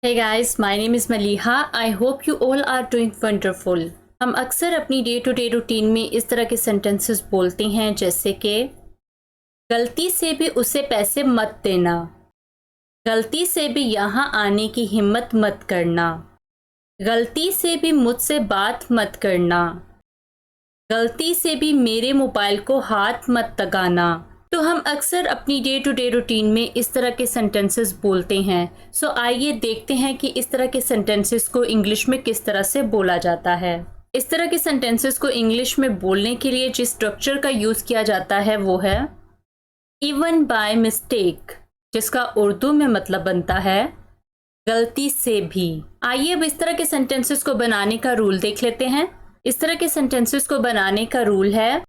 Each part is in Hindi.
Hey guys, my name is Maliha. I hope you all are doing wonderful. हम अक्सर अपनी डे टू डे रूटीन में इस तरह के सेंटेंसेस बोलते हैं जैसे कि गलती से भी उसे पैसे मत देना, गलती से भी यहाँ आने की हिम्मत मत करना, गलती से भी मुझसे बात मत करना, गलती से भी मेरे मोबाइल को हाथ मत लगाना। तो हम अक्सर अपनी डे टू डे रूटीन में इस तरह के सेंटेंसेस बोलते हैं। सो आइए देखते हैं कि इस तरह के सेंटेंसेस को इंग्लिश में किस तरह से बोला जाता है। इस तरह के सेंटेंसेस को इंग्लिश में बोलने के लिए जिस स्ट्रक्चर का यूज़ किया जाता है वो है इवन बाय मिस्टेक, जिसका उर्दू में मतलब बनता है गलती से भी। आइए अब इस तरह के सेंटेंसेस को बनाने का रूल देख लेते हैं। इस तरह के सेंटेंसेस को बनाने का रूल है,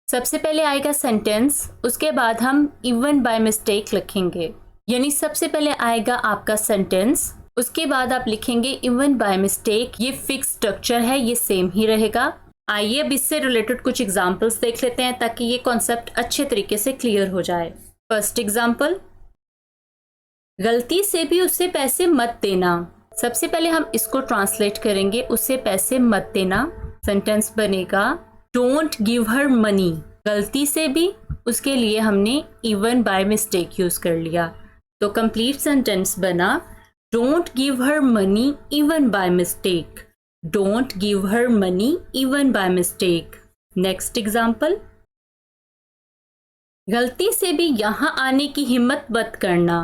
सबसे पहले आएगा सेंटेंस, उसके बाद हम इवन बाय मिस्टेक लिखेंगे। यानी सबसे पहले आएगा आपका सेंटेंस, उसके बाद आप लिखेंगे इवन बाय मिस्टेक। ये फिक्स स्ट्रक्चर है, ये सेम ही रहेगा। आइए अब इससे रिलेटेड कुछ एग्जांपल्स देख लेते हैं ताकि ये कॉन्सेप्ट अच्छे तरीके से क्लियर हो जाए। फर्स्ट एग्जांपल, गलती से भी उससे पैसे मत देना। सबसे पहले हम इसको ट्रांसलेट करेंगे, उससे पैसे मत देना। सेंटेंस बनेगा डोंट गिव हर मनी। गलती से भी, उसके लिए हमने इवन बाय मिस्टेक यूज कर लिया, तो कंप्लीट सेंटेंस बना don't give her money even by mistake. Don't give her money even by mistake. Next example, गलती से भी यहां आने की हिम्मत मत करना।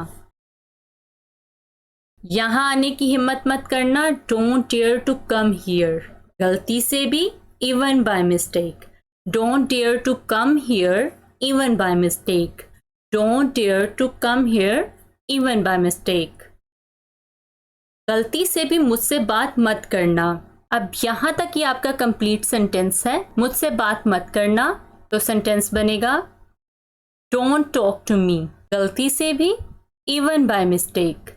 यहां आने की हिम्मत मत करना, don't dare to come here. गलती से भी, even by mistake. Don't dare to come here even by mistake. Don't dare to come here even by mistake. गलती से भी मुझसे बात मत करना। अब यहाँ तक ये आपका कंप्लीट सेंटेंस है, मुझसे बात मत करना। तो सेंटेंस बनेगा Don't talk to me. गलती से भी, even by mistake.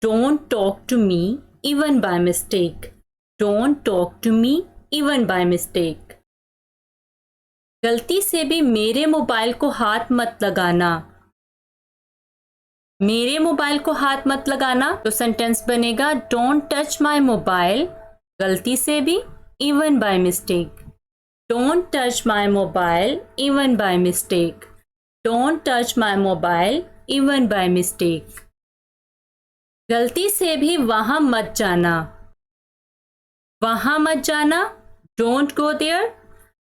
Don't talk to me even by mistake. Don't talk to me even by mistake. गलती से भी मेरे मोबाइल को हाथ मत लगाना। मेरे मोबाइल को हाथ मत लगाना, तो सेंटेंस बनेगा डोंट टच माय मोबाइल। गलती से भी, even by mistake. Don't touch my mobile even by mistake. Don't touch my mobile even by mistake. गलती से भी वहां मत जाना। वहां मत जाना, डोंट गो देयर।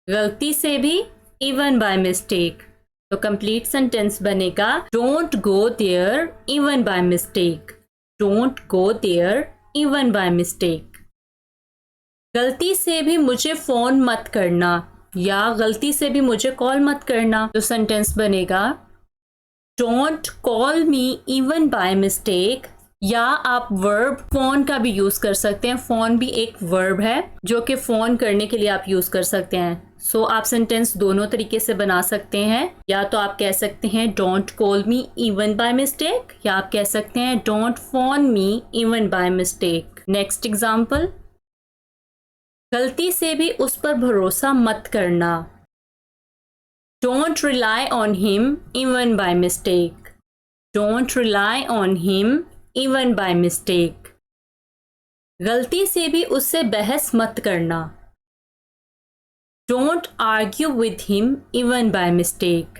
गलती से भी, इवन बाय मिस्टेक। तो कंप्लीट सेंटेंस बनेगा don't go there even by mistake. Don't go there even by mistake. गलती से भी मुझे फोन मत करना, या गलती से भी मुझे कॉल मत करना। तो सेंटेंस बनेगा don't call me even by mistake. या आप वर्ब फोन का भी यूज कर सकते हैं। फोन भी एक वर्ब है जो कि फोन करने के लिए आप यूज कर सकते हैं। सो आप सेंटेंस दोनों तरीके से बना सकते हैं। या तो आप कह सकते हैं don't call me even by mistake, या आप कह सकते हैं don't phone me even by mistake. Next example, गलती से भी उस पर भरोसा मत करना। Don't rely on him even by mistake. Don't rely on him even by mistake. गलती से भी उससे बहस मत करना। Don't argue with him even by mistake.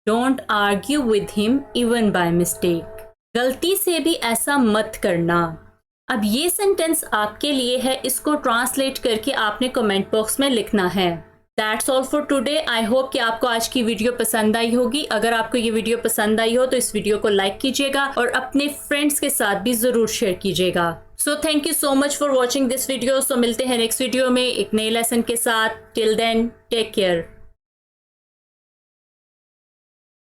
Don't argue with him even by mistake. गलती से भी ऐसा मत करना। अब ये सेंटेंस आपके लिए है, इसको ट्रांसलेट करके आपने कमेंट बॉक्स में लिखना है। That's all for today. I hope कि आपको आज की वीडियो पसंद आई होगी। अगर आपको ये वीडियो पसंद आई हो तो इस वीडियो को लाइक कीजिएगा और अपने फ्रेंड्स के साथ भी ज़रूर शेयर कीजिएगा। So thank you so much for watching this video. So मिलते हैं नेक्स्ट वीडियो में एक नए लेसन के साथ। Till then take care.